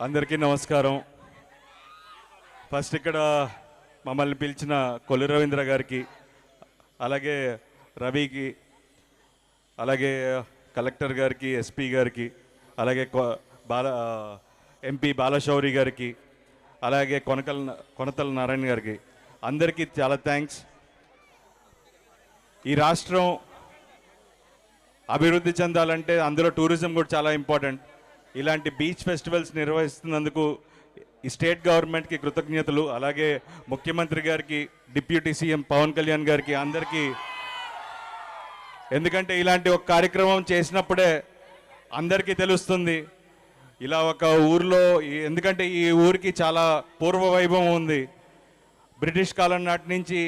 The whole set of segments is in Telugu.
అందరికీ నమస్కారం. ఫస్ట్ ఇక్కడ మమ్మల్ని పిలిచిన కొల్లు రవీంద్ర గారికి, అలాగే రవికి, అలాగే కలెక్టర్ గారికి, ఎస్పీ గారికి, అలాగే ఎంపీ బాలశౌరి గారికి, అలాగే కొనతల నారాయణ గారికి అందరికీ చాలా థ్యాంక్స్. ఈ రాష్ట్రం అభివృద్ధి చెందాలంటే అందులో టూరిజం కూడా చాలా ఇంపార్టెంట్. ఇలాంటి బీచ్ ఫెస్టివల్స్ నిర్వహిస్తున్నందుకు ఈ స్టేట్ గవర్నమెంట్కి కృతజ్ఞతలు, అలాగే ముఖ్యమంత్రి గారికి, డిప్యూటీ సీఎం పవన్ కళ్యాణ్ గారికి అందరికీ. ఎందుకంటే ఇలాంటి ఒక కార్యక్రమం చేసినప్పుడే అందరికీ తెలుస్తుంది ఇలా ఒక ఊరిలో, ఎందుకంటే ఈ ఊరికి చాలా పూర్వ వైభవం ఉంది. బ్రిటిష్ కాలం నాటి నుంచి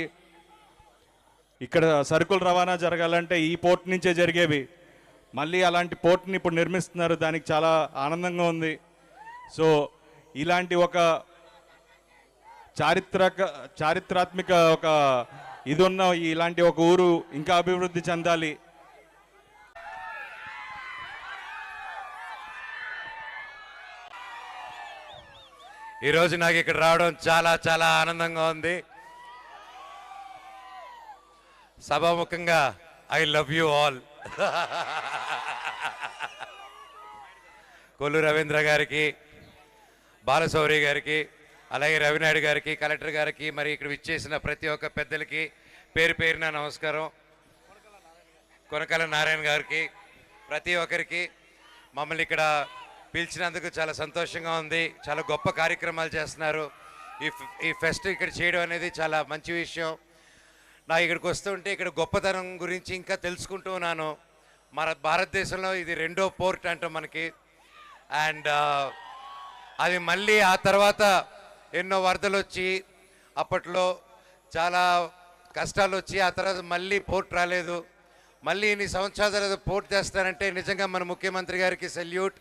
ఇక్కడ సరుకులు రవాణా జరగాలంటే ఈ పోర్ట్ నుంచే జరిగేవి. మళ్ళీ అలాంటి పోర్ట్ని ఇప్పుడు నిర్మిస్తున్నారు, దానికి చాలా ఆనందంగా ఉంది. సో ఇలాంటి ఒక చారిత్రాత్మక ఒక ఇది ఉన్న ఇలాంటి ఒక ఊరు ఇంకా అభివృద్ధి చెందాలి. ఈరోజు నాకు ఇక్కడ రావడం చాలా చాలా ఆనందంగా ఉంది. సభాముఖంగా I love you all. Kollu Ravindra గారికి, బాలశౌరి గారికి, అలాగే రవినాయుడు గారికి, కలెక్టర్ గారికి, మరి ఇక్కడ విచ్చేసిన ప్రతి ఒక్క పెద్దలకి పేరు పేరున నమస్కారం. కొనకల నారాయణ గారికి, ప్రతి ఒక్కరికి మమ్మల్ని ఇక్కడ పిలిచినందుకు చాలా సంతోషంగా ఉంది. చాలా గొప్ప కార్యక్రమాలు చేస్తున్నారు. ఈ ఫెస్ట్ ఇక్కడ చేయడం అనేది చాలా మంచి విషయం. నా ఇక్కడికి వస్తుంటే ఇక్కడ గొప్పతనం గురించి ఇంకా తెలుసుకుంటూ ఉన్నాను. మన భారతదేశంలో ఇది రెండో పోర్ట్ అంటాం మనకి. అండ్ అది మళ్ళీ ఆ తర్వాత ఎన్నో వరదలు వచ్చి అప్పట్లో చాలా కష్టాలు వచ్చి ఆ తర్వాత మళ్ళీ పోర్ట్ రాలేదు. మళ్ళీ ఇన్ని సంవత్సరాల తర్వాత పోర్ట్ చేస్తారంటే నిజంగా మన ముఖ్యమంత్రి గారికి సెల్యూట్.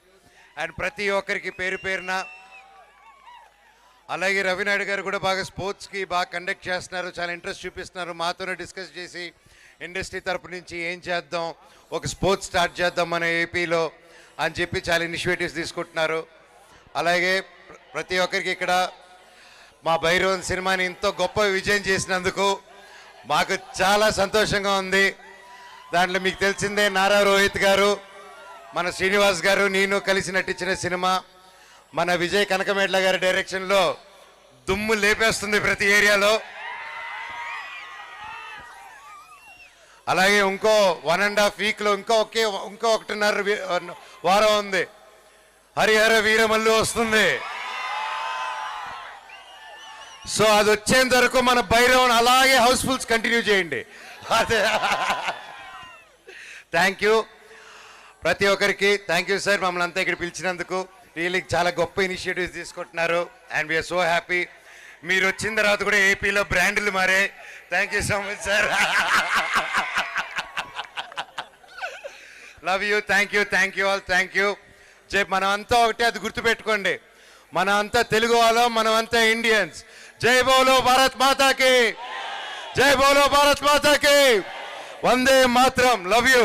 అండ్ ప్రతి ఒక్కరికి పేరు పేరున, అలాగే రవినాయుడు గారు కూడా బాగా స్పోర్ట్స్కి బాగా కండక్ట్ చేస్తున్నారు, చాలా ఇంట్రెస్ట్ చూపిస్తున్నారు. మాతోనే డిస్కస్ చేసి ఇండస్ట్రీ తరపు నుంచి ఏం చేద్దాం, ఒక స్పోర్ట్స్ స్టార్ట్ చేద్దాం మన ఏపీలో అని చెప్పి చాలా ఇనిషియేటివ్స్ తీసుకుంటున్నారు. అలాగే ప్రతి ఒక్కరికి ఇక్కడ మా భైరవన్ సినిమాని ఎంతో గొప్ప విజయం చేసినందుకు మాకు చాలా సంతోషంగా ఉంది. దాంట్లో మీకు తెలిసిందే నారా రోహిత్ గారు, మన శ్రీనివాస్ గారు, నేను కలిసి నటించిన సినిమా మన విజయ్ కనకమేడ్ల గారి డైరెక్షన్లో దుమ్ము లేపేస్తుంది ప్రతి ఏరియాలో. అలాగే ఇంకో 1.5 వీక్లో ఇంకో 1.5 వారం ఉంది, హరిహర వీరమల్లు వస్తుంది. సో అది వచ్చేంత వరకు మన భైరవన్ అలాగే హౌస్ఫుల్స్ కంటిన్యూ చేయండి. అదే థ్యాంక్ యూ ప్రతి ఒక్కరికి. థ్యాంక్ యూ సార్, మమ్మల్ని అంతా ఇక్కడ పిలిచినందుకు. రియల్లీ చాలా గొప్ప ఇనిషియేటివ్స్ తీసుకుంటున్నారు అండ్ వీఆర్ సో హ్యాపీ. మీరు వచ్చిన తర్వాత కూడా ఏపీలో బ్రాండ్లు మారే. Thank you so much sir. Love you, thank you all, thank you. మనం అంతా ఒకటే, అది గుర్తుపెట్టుకోండి. మనం అంతా తెలుగు వాళ్ళం, మనం అంతా ఇండియన్స్. జై బోలో భారత్ మాతాకి, జై బోలో భారత్ మాతాకి, వందే మాతరం. Love you.